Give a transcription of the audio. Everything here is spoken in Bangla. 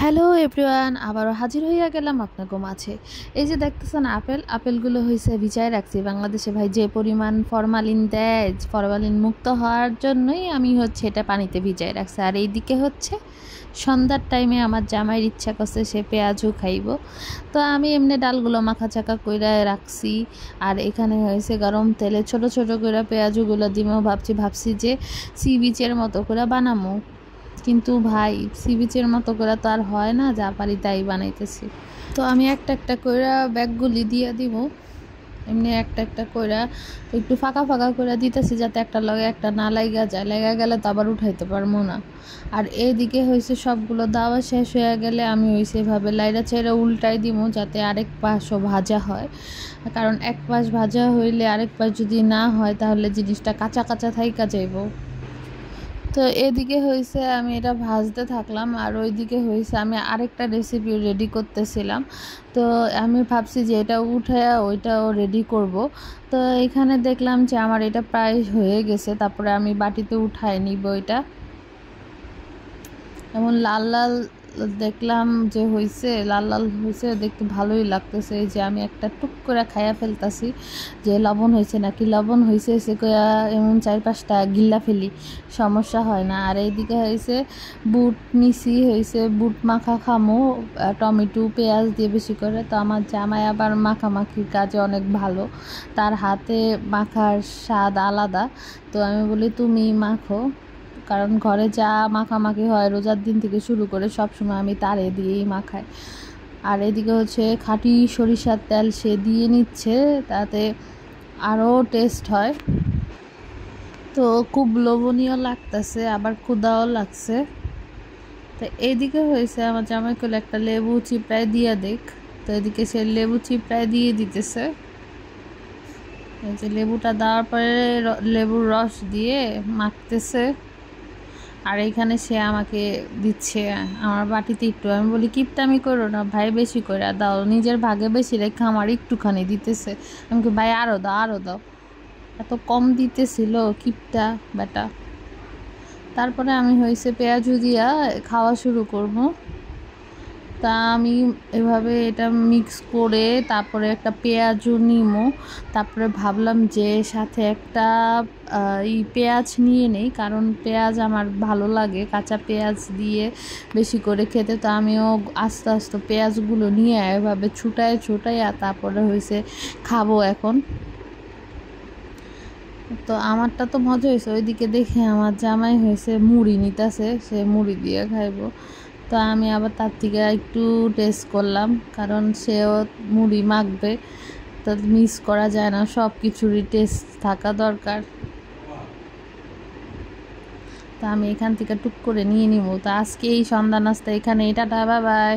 হ্যালো এভরিওয়ান, আবারও হাজির হইয়া গেলাম আপনাকে মাঝে। এই যে দেখতেছেন আপেলগুলো হয়েছে ভিজায় রাখছি। বাংলাদেশে ভাই যে পরিমাণ ফরমালিন দেয়, ফরমালিন মুক্ত হওয়ার জন্যই আমি এটা পানিতে ভিজায় রাখছি। আর এইদিকে সন্ধ্যার টাইমে আমার জামাইয়ের ইচ্ছা করছে সে পেঁয়াজও খাইব, তো আমি এমনি ডালগুলো মাখা চাকা কইরা রাখছি। আর এখানে হয়েছে গরম তেলে ছোট ছোট করে পেঁয়াজগুলো দিমও ভাবছি যে সি বিচের মতো করে বানামো। কিন্তু ভাই সি বিচের মতো করে তো আর হয় না, যা পারি তাই বানাইতেছি। তো আমি একটা একটা কইরা ব্যাগগুলি দিয়ে দিব, এমনি একটা একটা কইরা একটু ফাঁকা ফাঁকা করে দিতেছি যাতে একটা লগে একটা না লাগা যায়। লাগা গেলে তো আবার উঠাইতে পারবো না। আর এইদিকে সবগুলো দাওয়া শেষ হয়ে গেলে আমি এভাবে লাইরা চাইরা উল্টাই দিব যাতে আরেক পাশও ভাজা হয়। কারণ এক পাশ ভাজা হইলে আরেক পাশ যদি না হয় তাহলে জিনিসটা কাঁচা কাঁচা থাইকা যাইব। তো এদিকে আমি এটা ভাজতে থাকলাম, আর ওইদিকে আমি আরেকটা রেসিপি রেডি করতেছিলাম। তো আমি ভাবছি যে এটা উঠে ওইটাও রেডি করব। তো এখানে দেখলাম যে আমার এটা প্রায় হয়ে গেছে, তারপরে আমি বাটিতে উঠায় নিব। এটা এমন লাল লাল দেখলাম যে লাল লাল হয়েছে, দেখতে ভালোই লাগতেছে। এই যে আমি একটা টুক করে খাইয়া ফেলতাছি যে লবণ হয়েছে নাকি লবণ হয়েছে সে কয়া এমন 4-5টা গিল্লা ফেলি, সমস্যা হয় না। আর এইদিকে বুট নিছি, বুট মাখা খামো টমেটো পেঁয়াজ দিয়ে বেশি করে। তো আমার জামাই আবার মাখামাখির কাজে অনেক ভালো, তার হাতে মাখার স্বাদ আলাদা। তো আমি বলি তুমি মাখো, কারণ ঘরে যা মাখামাখি হয় রোজার দিন থেকে শুরু করে সব সময় আমি তারে দিয়েই মাখাই। আর এদিকে খাঁটি সরিষার তেল সে দিয়ে নিচ্ছে, তাতে আরও টেস্ট হয়। তো খুব লোভনীয় লাগতেছে, আবার ক্ষুধাও লাগছে। তো এইদিকে আমার জামাই কইলে একটা লেবু চিপড়ায় দিয়ে দেখ। তো এদিকে সে লেবু চিপড়ায় দিয়ে দিতেছে। এই যে লেবুটা দেওয়ার পরে লেবুর রস দিয়ে মাখতেছে। আর এইখানে সে আমাকে দিচ্ছে আমার বাটিতে একটু। আমি বলি কিপটামি করো না ভাই, বেশি করে দাও, নিজের ভাগে বেশি রেখে আমার একটুখানি দিতেছে। আমি কি ভাই আরও দাও, এত কম দিতেছিল কিপটা বেটা। তারপরে আমি পেঁয়াজু দিয়া খাওয়া শুরু করব। তা আমি এভাবে এটা মিক্স করে তারপরে একটা পেঁয়াজও নিমো। তারপরে ভাবলাম যে সাথে একটা পেঁয়াজ নিয়ে নেই, কারণ পেঁয়াজ আমার ভালো লাগে কাঁচা পেঁয়াজ দিয়ে বেশি করে খেতে। তো আমিও আস্তে আস্তে পেঁয়াজগুলো নিয়ে এভাবে ছুটাইয়া তারপরে খাবো এখন। তো আমারটা তো মজা হয়েছে। ওইদিকে দেখে আমার জামাই মুড়ি নিতেছে, সে মুড়ি দিয়ে খাইবো। তো আমি আবার তার থেকে একটু টেস্ট করলাম, কারণ সেও মুড়ি মাখবে, তো মিস করা যায় না, সব কিছুরই টেস্ট থাকা দরকার। তো আমি এখান থেকে টুক করে নিয়ে নিব। তো আজকে এই সন্ধ্যা নাস্তা এখানে, টাটা বাই বাই।